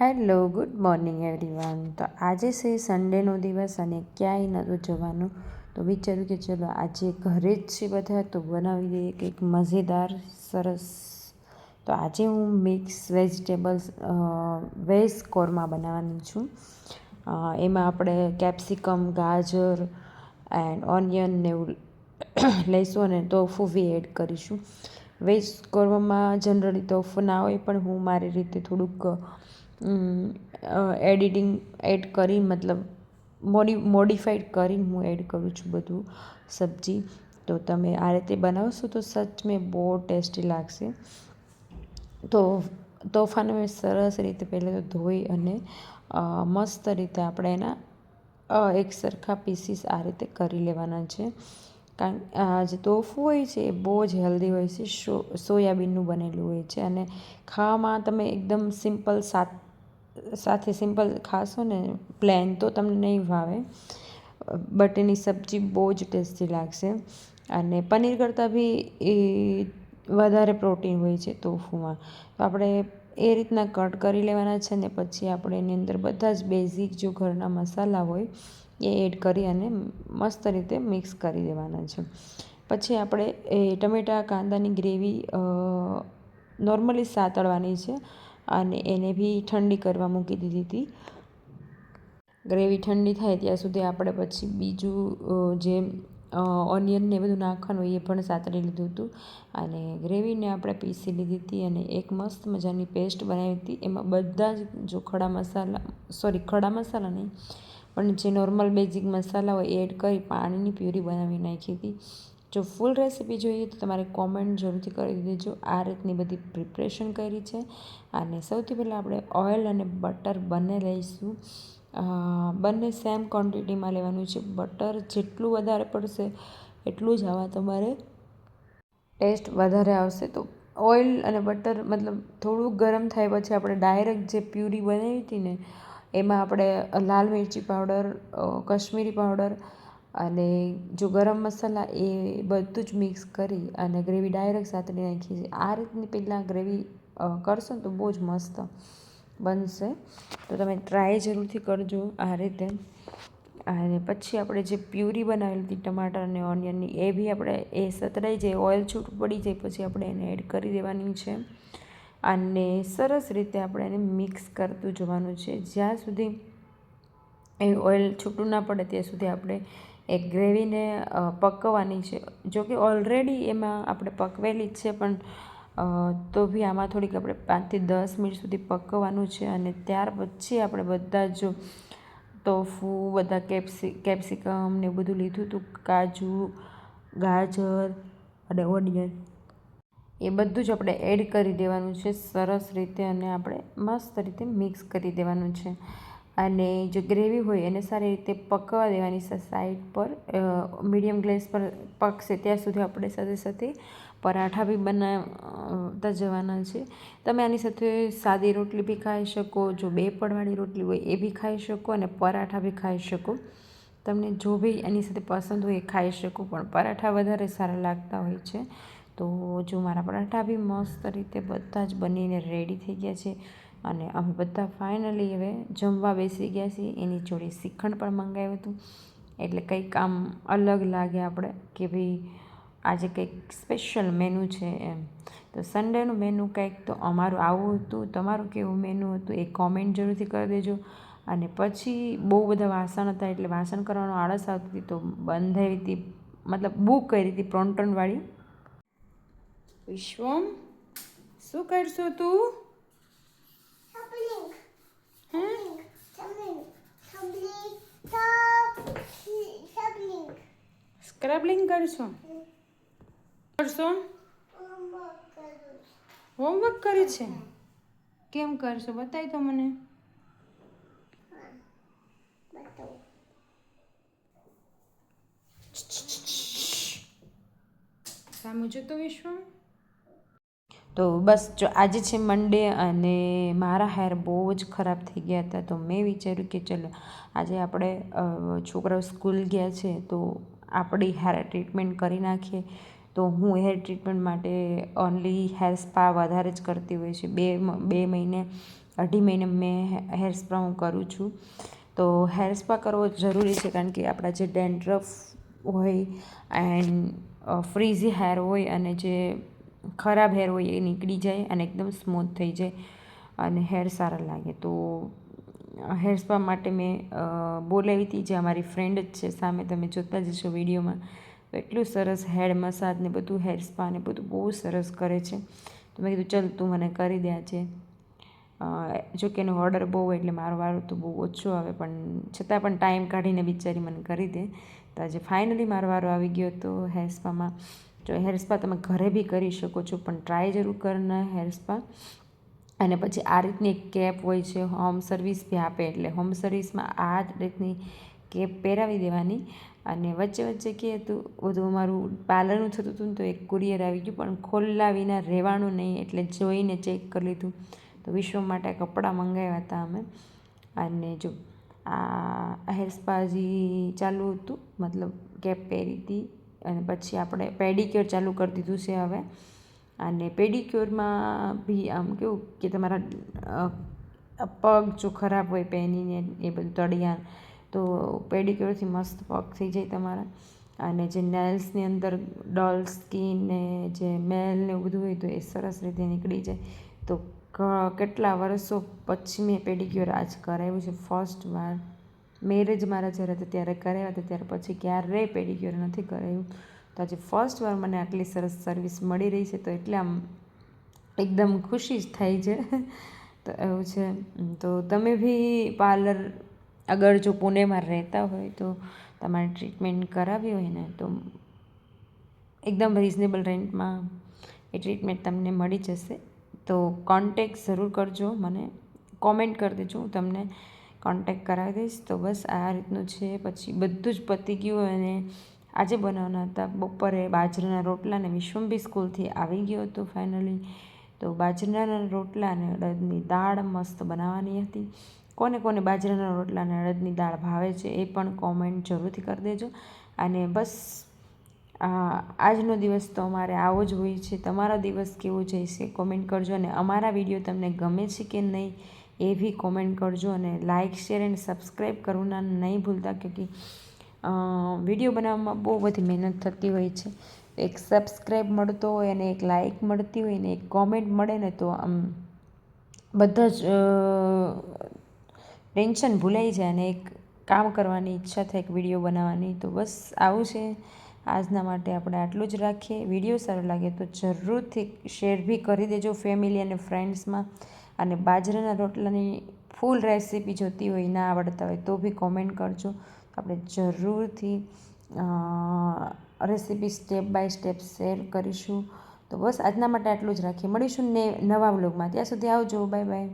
Hello, good morning everyone. તો આજે છે સન્ડેનો દિવસ અને ક્યાંય નહોતું જવાનું, તો વિચાર્યું કે ચલો આજે ઘરે જ છે બધા, તો બનાવી દઈએ કંઈક મજેદાર સરસ. તો આજે હું મિક્સ વેજીટેબલ્સ વેજ કોરમા બનાવવાની છું. એમાં આપણે કેપ્સિકમ, ગાજર એન્ડ ઓનિયન ને એવું લઈશું અને ટોફુ બી એડ કરીશું. વેજ કોરમામાં જનરલી ટોફુ ના હોય, પણ હું મારી રીતે થોડુંક એડ કરી મતલબ મોડિફાઈડ કરીને હું એડ કરું છું બધું સબ્જી. તો તમે આ રીતે બનાવશો તો સચ મેં બહુ ટેસ્ટી લાગશે. તો તોફાને મેં સરસ રીતે પહેલાં તો ધોઈ અને મસ્ત રીતે આપણે એના એક સરખા પીસીસ આ રીતે કરી લેવાના છે. કારણ જે તોફુ હોય છે એ બહુ જ હેલ્ધી હોય છે, સોયાબીનનું બનેલું હોય છે અને ખાવામાં તમે એકદમ સિમ્પલ સાથે સિમ્પલ ખાશો ને પ્લેન તો તમને નહીં ભાવે, બટ એની સબ્જી બહુ જ ટેસ્ટી લાગશે. અને પનીર કરતાં બી એ વધારે પ્રોટીન હોય છે તોફુમાં. તો આપણે એ રીતના કટ કરી લેવાના છે ને પછી આપણે એની અંદર બધા જ બેઝિક જો ઘરના મસાલા હોય એ એડ કરી અને મસ્ત રીતે મિક્સ કરી દેવાના છે. પછી આપણે એ ટમેટાં કાંદાની ગ્રેવી નોર્મલી સાતળવાની છે અને એને બી ઠંડી કરવા મૂકી દીધી હતી. ગ્રેવી ઠંડી થાય ત્યાં સુધી આપણે પછી બીજું જે ઓનિયન ને બધું નાખવાનું એ પણ સાતળી લીધું હતું અને ગ્રેવીને આપણે પીસી લીધી હતી અને એક મસ્ત મજાની પેસ્ટ બનાવી હતી. એમાં બધા જ જો ખડા મસાલા નહીં પણ જે નોર્મલ બેઝિક મસાલા હોય એડ કરી પાણીની પ્યુરી બનાવી નાખી હતી. જો ફૂલ રેસીપી જોઈએ તો તમારે કોમેન્ટ જરૂરથી કરી દેજો. આ રીતની બધી પ્રિપરેશન કરી છે. અને સૌથી પહેલાં આપણે ઓઇલ અને બટર બંને લઈશું. બંને સેમ ક્વોન્ટિટીમાં લેવાનું છે. બટર જેટલું વધારે પડશે એટલું જ આવા તમારે ટેસ્ટ વધારે આવશે. તો ઓઇલ અને બટર મતલબ થોડુંક ગરમ થાય પછી આપણે ડાયરેક્ટ જે પ્યુરી બનાવી હતી ને એમાં આપણે લાલ મિરચી પાવડર, કશ્મીરી પાવડર અને જો ગરમ મસાલા એ બધું જ મિક્સ કરી અને ગ્રેવી ડાયરેક્ટ સાતળી નાખી છે. આ રીતની પહેલાં ગ્રેવી કરશો ને તો બહુ જ મસ્ત બનશે. તો તમે ટ્રાય જરૂરથી કરજો આ રીતે. અને પછી આપણે જે પ્યુરી બનાવેલી હતી ટમાટર અને ઓનિયનની એ બી આપણે એ સતળાઈ જાય, ઓઇલ છૂટું પડી જાય પછી આપણે એને એડ કરી દેવાની છે અને સરસ રીતે આપણે એને મિક્સ કરતું જવાનું છે જ્યાં સુધી એ ઓઇલ છૂટું ના પડે ત્યાં સુધી આપણે એ ગ્રેવીને પકવવાની છે. જોકે ઓલરેડી એમાં આપણે પકવેલી જ છે, પણ તો બી આમાં થોડીક આપણે 5 થી 10 મિનિટ સુધી પકવવાનું છે અને ત્યાર પછી આપણે બધા જ ટોફુ, બધા કેપ્સિકમ ને બધું લીધું હતું, કાજુ, ગાજર અને ઓનિયન એ બધું જ આપણે એડ કરી દેવાનું છે સરસ રીતે અને આપણે મસ્ત રીતે મિક્સ કરી દેવાનું છે. અને જે ગ્રેવી હોય એને સારી રીતે પકવા દેવાની છે સાઈડ પર. મીડિયમ ગેસ પર પકશે ત્યાં સુધી આપણે સાથે સાથે પરાઠા બી બનાવતા જવાના છે. તમે આની સાથે સાદી રોટલી બી ખાઈ શકો, જો 2 પડવાળી રોટલી હોય એ બી ખાઈ શકો અને પરાઠા બી ખાઈ શકો. તમને જો બી એની સાથે પસંદ હોય એ ખાઈ શકો, પણ પરાઠા વધારે સારા લાગતા હોય છે. તો જો મારા પરાઠા બી મસ્ત રીતે બધા જ બનીને રેડી થઈ ગયા છે અને અમે બધા ફાઇનલી હવે જમવા બેસી ગયા છીએ. એની જોડે શ્રીખંડ પણ મંગાવ્યું હતું એટલે કંઈક આમ અલગ લાગે આપણે કે ભાઈ આજે કંઈક સ્પેશિયલ મેનુ છે એમ. તો સન્ડેનું મેનુ કંઈક તો અમારું આવું હતું. તમારું કેવું મેનુ હતું એ કોમેન્ટ જરૂરથી કરી દેજો. અને પછી બહુ બધા વાસણ હતા એટલે વાસણ કરવાનો આળસ આવતી હતી તો બંધાવી હતી, મતલબ બુક કરી હતી પ્રોન્ટનવાળી. વિશ્વમ, શું કરશો તું? સ્ક્રબલિંગ કરશો? હોમવર્ક કરે છે? કેમ કરશો બતાય તો મને. સામું જો તો વિશ્વમ. તો બસ જો આજે છે મંડે અને મારા હેર બહુ જ ખરાબ થઈ ગયા હતા. તો મેં વિચાર્યું કે ચલો આજે આપણે છોકરાઓ સ્કૂલ ગયા છે તો આપણી હેર ટ્રીટમેન્ટ કરી નાખીએ. તો હું હેર ટ્રીટમેન્ટ માટે ઓનલી હેર સ્પા વધારે જ કરતી હોય છે. 2 મહિને 2.5 મહિને મેં હેર સ્પા હું કરું છું. તો હેર સ્પા કરવો જરૂરી છે, કારણ કે આપણા જે ડેન્ડ્રફ હોય એન્ડ ફ્રીઝી હેર હોય અને જે ખરાબ હેર હોય એ નીકળી જાય અને એકદમ સ્મૂથ થઈ જાય અને હેર સારા લાગે. તો હેર સ્પા માટે મેં બોલાવી હતી, જે અમારી ફ્રેન્ડ જ છે, સામે તમે જોતા જ હશો વિડીયોમાં. તો એટલું સરસ હેડ મસાજ ને બધું, હેર સ્પા ને બધું બહુ સરસ કરે છે. તો મેં કીધું ચલ તું મને કરી દે આજે. જોકે એનો ઓર્ડર બહુ હોય એટલે મારો વારો તો બહુ ઓછો આવે, પણ છતાં પણ ટાઈમ કાઢીને બિચારી મને કરી દે. તો આજે ફાઇનલી મારો વારો આવી ગયો હતો હેર સ્પામાં. જો હેર સ્પા તમે ઘરે બી કરી શકો છો, પણ ટ્રાય જરૂર કરના હેર સ્પા. અને પછી આ રીતની એક કેપ હોય છે, હોમ સર્વિસ બી આપે, એટલે હોમ સર્વિસમાં આ જ રીતની કેપ પહેરાવી દેવાની. અને વચ્ચે વચ્ચે કહે હતું બધું અમારું પાર્લરનું થતું હતું ને, તો એક કુરિયર આવી ગયું, પણ ખોલ્લા વિના રહેવાનું નહીં, એટલે જોઈને ચેક કરી લીધું. તો વિશ્વ માટે કપડાં મંગાવ્યા હતા અમે. અને જો આ હેર સ્પા હજી ચાલુ હતું, મતલબ કેપ પહેરી હતી. અને પછી આપણે પેડિક્યોર ચાલુ કરી દીધું છે હવે. અને પેડિક્યોરમાં બી આમ કેવું કે તમારા પગ જો ખરાબ હોય પહેરીને એ બધું તળિયા, તો પેડિક્યોરથી મસ્ત પગ થઈ જાય તમારા. અને જે નેલ્સની અંદર ડલ સ્કિન ને જે મેલ ને એવું બધું હોય, તો એ સરસ રીતે નીકળી જાય. તો કેટલા વર્ષો પછી મેં પેડિક્યોર આજ કરાવ્યું છે ફર્સ્ટ વાર. મેરેજ મારા જ્યારે હતા ત્યારે કરાવ્યા હતા, ત્યાર પછી ક્યારેય પેડિક્યોર નથી કરાવ્યું. તો આજે ફર્સ્ટ વાર મને આટલી સરસ સર્વિસ મળી રહી છે, તો એટલે આમ એકદમ ખુશી જ થાય છે. તો એવું છે. તો તમે બી પાર્લર અગર જો પુણેમાં રહેતા હોય, તો તમારે ટ્રીટમેન્ટ કરાવવી હોય ને, તો એકદમ રિઝનેબલ રેન્ટમાં એ ટ્રીટમેન્ટ તમને મળી જશે. તો કોન્ટેક જરૂર કરજો મને, કોમેન્ટ કરી દેજો, હું તમને કોન્ટેક કરાવી દઈશ. તો બસ આ રીતનું છે. પછી બધું જ પતી ગયું અને આજે બનાવવાના હતા બપોરે બાજરાના રોટલા, ને વિશ્વમ બી સ્કૂલથી આવી ગયો હતો ફાઇનલી. તો બાજરાના રોટલા અને અડદની દાળ મસ્ત બનાવવાની હતી. કોને કોને બાજરાના રોટલા અને અડદની દાળ ભાવે છે એ પણ કોમેન્ટ જરૂરથી કરી દેજો. અને બસ આજનો દિવસ તો અમારે આવો જ હોય છે. તમારો દિવસ કેવો જાય છે કોમેન્ટ કરજો. અને અમારા વિડીયો તમને ગમે છે કે નહીં એ બી કોમેન્ટ કરજો. અને લાઇક, શેર એન્ડ સબસ્ક્રાઈબ કરવાના નહીં ભૂલતા, કે વિડીયો બનાવવામાં બહુ બધી મહેનત થતી હોય છે. એક સબસ્ક્રાઈબ મળતો હોય અને એક લાઇક મળતી હોય ને એક કોમેન્ટ મળે ને, તો આમ બધા જ ટેન્શન ભૂલાઈ જાય અને એક કામ કરવાની ઈચ્છા થાય, એક વિડીયો બનાવવાની. તો બસ આવું છે. આજના માટે આપણે આટલું જ રાખીએ. વિડીયો સારો લાગે તો જરૂરથી શેર બી કરી દેજો ફેમિલી અને ફ્રેન્ડ્સમાં. અને બાજરાના રોટલાની ફૂલ રેસીપી જોતી હોય, ના આવડતા હોય તો બી કોમેન્ટ કરજો. આપણે જરૂરથી recipe step by step share કરીશું. તો બસ આજના માટે આટલું જ રાખીએ. મળીશું નવા વ્લોગમાં. ત્યાં સુધી આવજો. Bye bye.